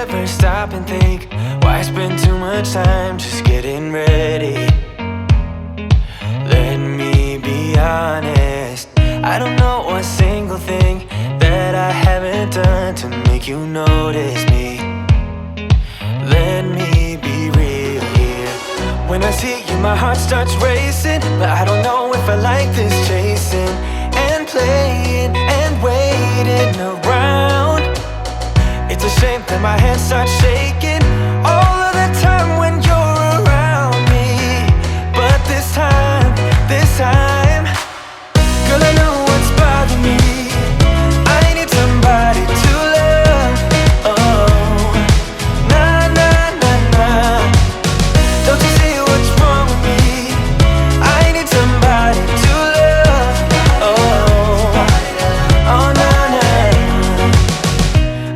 ever stop and think, why spend too much time just getting ready? Let me be honest, I don't know a single thing that I haven't done to make you notice me. Let me be real here. When I see you, my heart starts racing, but I don't know if I like this chasing and playing and waiting around. It's a shame that my hands start shaking all of the time when you're around me. But this time, girl, I know what's bothering me. I need somebody to love. Oh, nah, nah, nah, nah. Don't you see what's wrong with me? I need somebody to love. Oh, oh, nah, nah.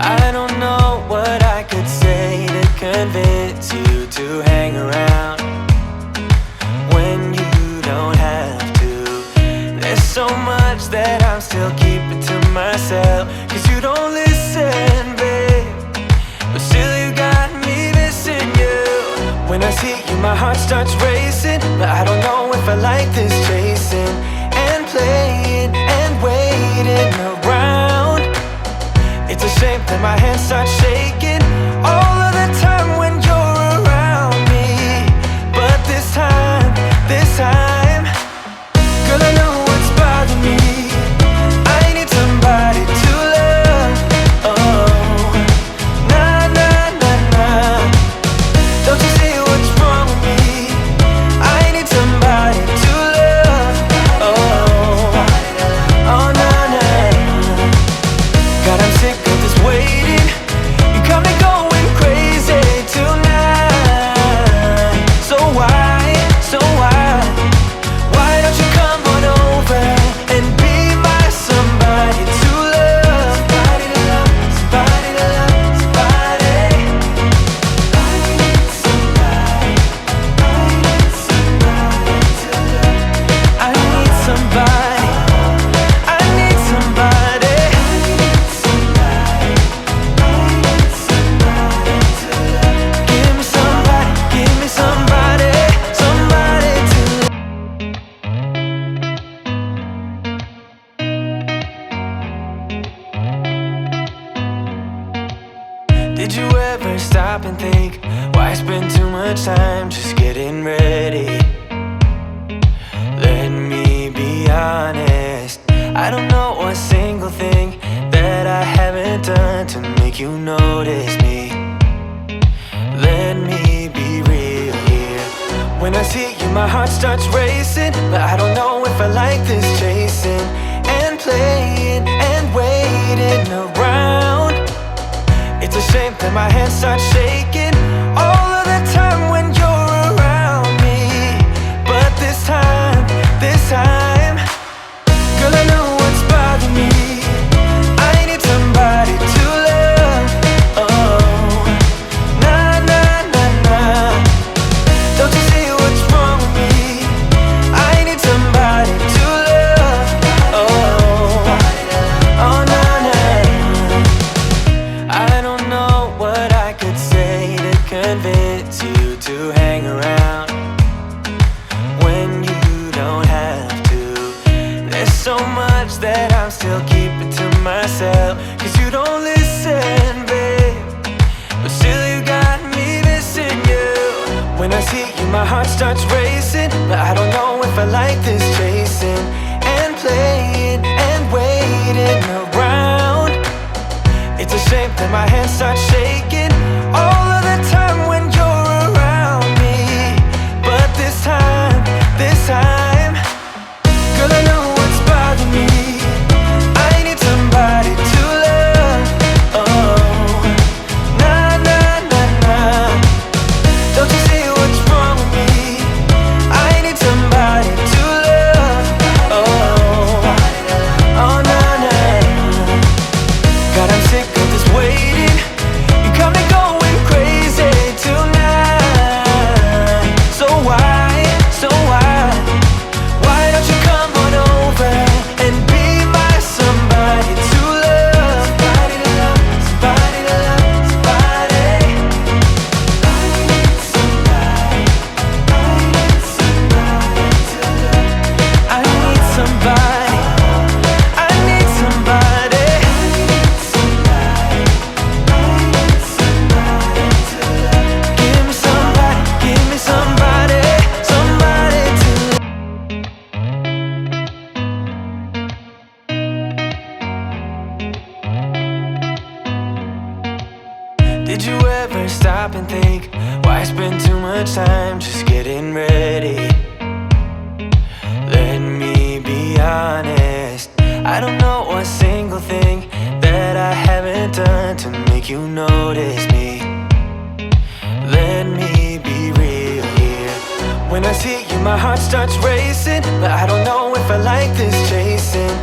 I don't know what I could say to convince you to hang around when you don't have to. There's so much that I'm still keeping to myself, 'cause you don't listen, babe. But still you got me missing you. When I see you, my heart starts racing, but I don't know if I like this chasing and playing and waiting around. It's a shame that my hands start shaking all of the time when you're around me. But this time, girl, I know what's bothering me. I need somebody to love. Oh, nah, nah, nah, nah. Don't you see what's wrong with me? I need somebody to love. Oh, oh, nah, nah. God, I'm sick of this waiting. You got me going crazy tonight. So why don't you come on over and be my somebody to love? Somebody to love, somebody to love, somebody. I need somebody, I need somebody to love. I need somebody, I need somebody. I need somebody, I need somebody to love. Give me somebody, give me somebody, somebody to love. Did you ever stop and think, why spend too much time just getting ready? Let me be honest, I don't know a single thing that I haven't done to make you notice me. Let me be real here. When I see you, my heart starts racing, but I don't know if I like this chasing and playing and waiting around. It's a shame that my hands start shaking all of the time when you're around me. But this time, girl, I know what's bothering me. I need somebody to love. Oh, nah, nah, nah, nah. Don't you see what's wrong with me? I need somebody to love. Oh, oh, nah, nah. I don't know what I could say to convince you to hang around when you don't have to. There's so much that I'm still keeping to myself, 'cause you don't listen, babe. But still you got me missing you. When I see you, my heart starts racing, but I don't know if I like this chasing and playing and waiting around. It's a shame that my hands start shaking all of the time when you're around me. But this time, girl, I know what's bothering me. I need somebody to love. Oh, nah, nah, nah, nah. Don't you see what's wrong with me? I need somebody to love. Oh, oh, nah, nah. God, I'm sick of this waiting. You notice me. Let me be real here. When I see you, my heart starts racing, but I don't know if I like this chasing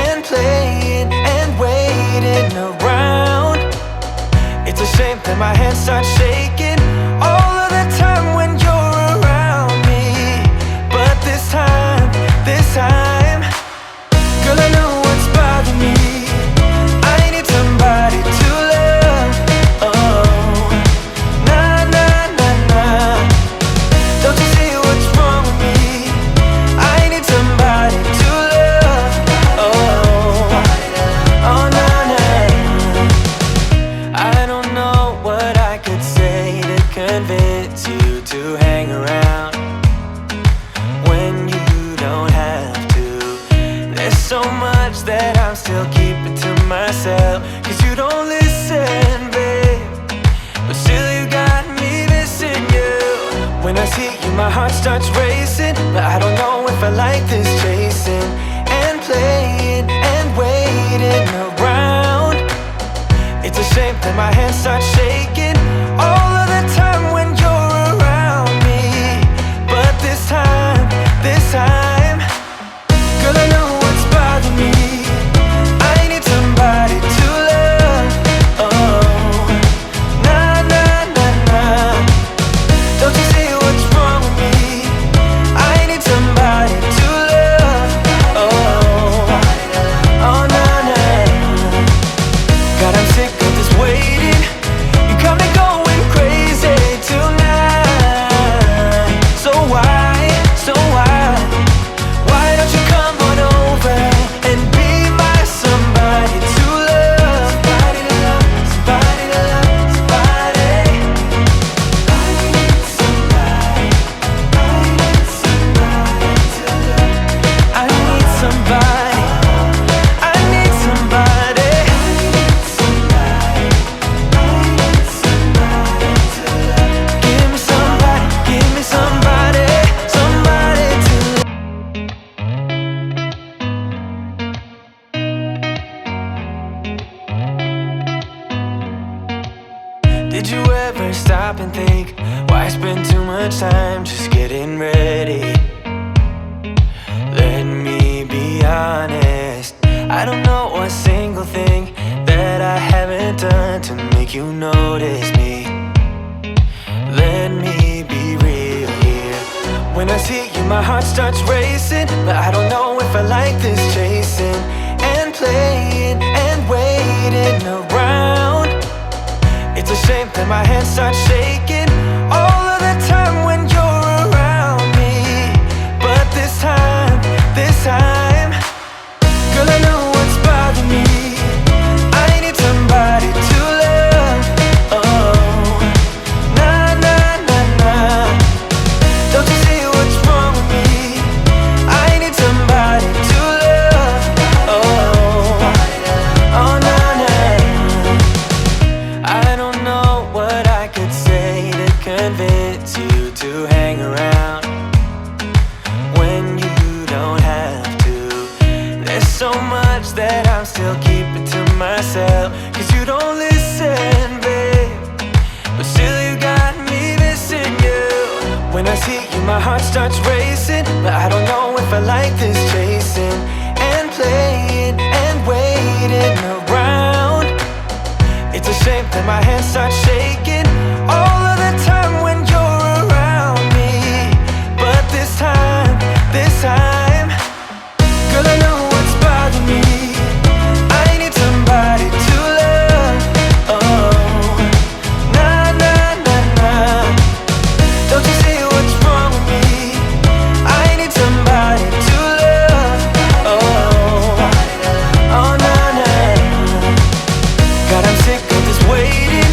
and playing and waiting around. It's a shame that my hands start shaking all of the time when you're around me. But this time, girl, I know what's bothering me. I need somebody to love. Oh, nah, nah, nah, nah. Don't you see what's wrong with me? I need somebody to love. Oh, oh, nah, nah. I don't know what I could say to convince you to hang around when you don't have to. There's so much that I'm still keeping to myself, 'cause you don't listen, babe. But still you got me missing you. When I see you, my heart starts racing, but I don't know if I like this chasing and playing and waiting around. It's a shame that my hands start shaking all of the time when you're around me. But this time, girl, I know what's bothering me. I need somebody to love. Oh, nah, nah, nah, nah. Don't you see what's wrong with me? I need somebody to love. Oh, oh, nah, nah. God, I'm sick of this waiting. You got me going crazy tonight. So why? Why don't you come on over and be my somebody to love? Somebody to love, somebody to love, somebody. I need somebody. I need somebody to love. I need somebody. I need somebody. I need somebody. I need somebody to love. Give me somebody. Give me somebody. Somebody to love. Did you ever stop and think, why spend too much time just getting ready? Let me be honest, I don't know a single thing that I haven't done to make you notice me. Let me be real here. When I see you, my heart starts racing, but I don't know if I like this chasing and playing and waiting around. It's a shame that my hands start shaking all of the time when you're around me. But this time, girl, I know what's bothering me. I need somebody to love. Oh, nah, nah, nah, nah. Don't you see what's wrong with me? I need somebody to love. Oh, oh, nah, nah. I don't know what I could say to convince you to hang around when you don't have to. There's so much that I'm still keeping to myself, 'cause you don't listen, babe. But still you got me missing you. When I see you, my heart starts racing, but I don't know if I like this chasing and playing and waiting around. It's a shame that my hands start shaking all of the time when you're around me. But this time, girl, I know what's bothering me. I need somebody to love. Oh, nah, nah, nah, nah. Don't you see what's wrong with me? I need somebody to love. Oh, oh, nah, nah. God, I'm sick of this waiting.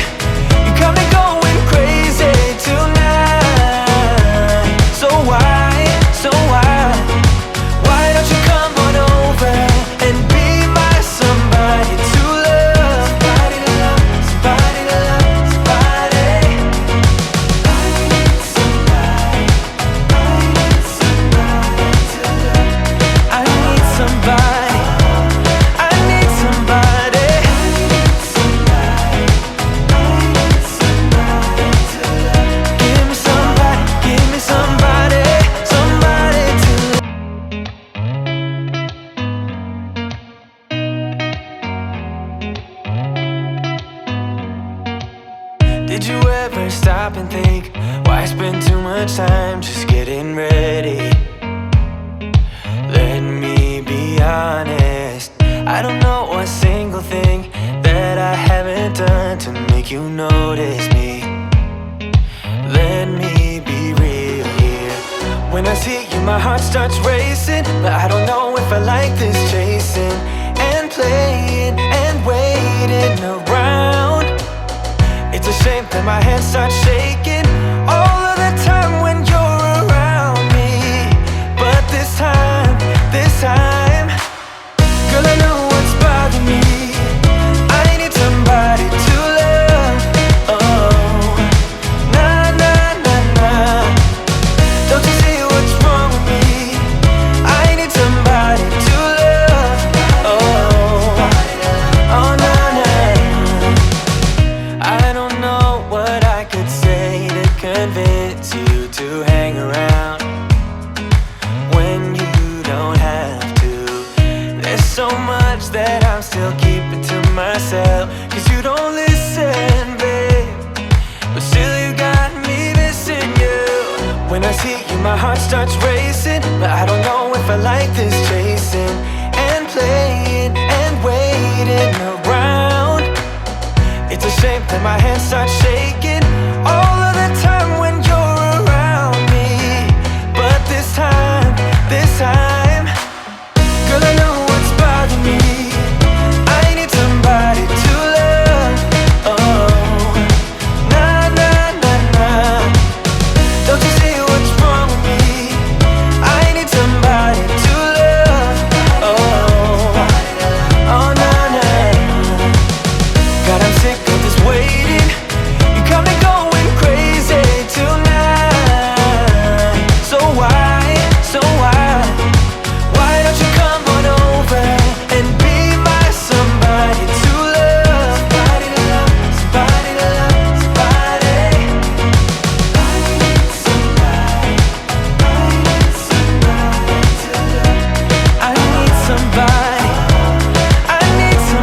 you, my heart starts racing, but I don't know if I like this chasing and playing and waiting around. It's a shame that my hands start shaking all of the time when you're around me. But this time, girl, I know what's bothering me. I need somebody to love. Oh, nah, nah, nah, nah. Don't you see what's wrong with me? I need somebody to love. Oh, oh, nah, nah. I don't know what I could say to convince you to hang around when you don't have to. There's so much that I'm still keeping to myself, 'cause you don't listen, babe. But still you got me missing you. When I see you, my heart starts racing, but I don't know if I like this chasing and playing and waiting around. It's a shame that my hands start shaking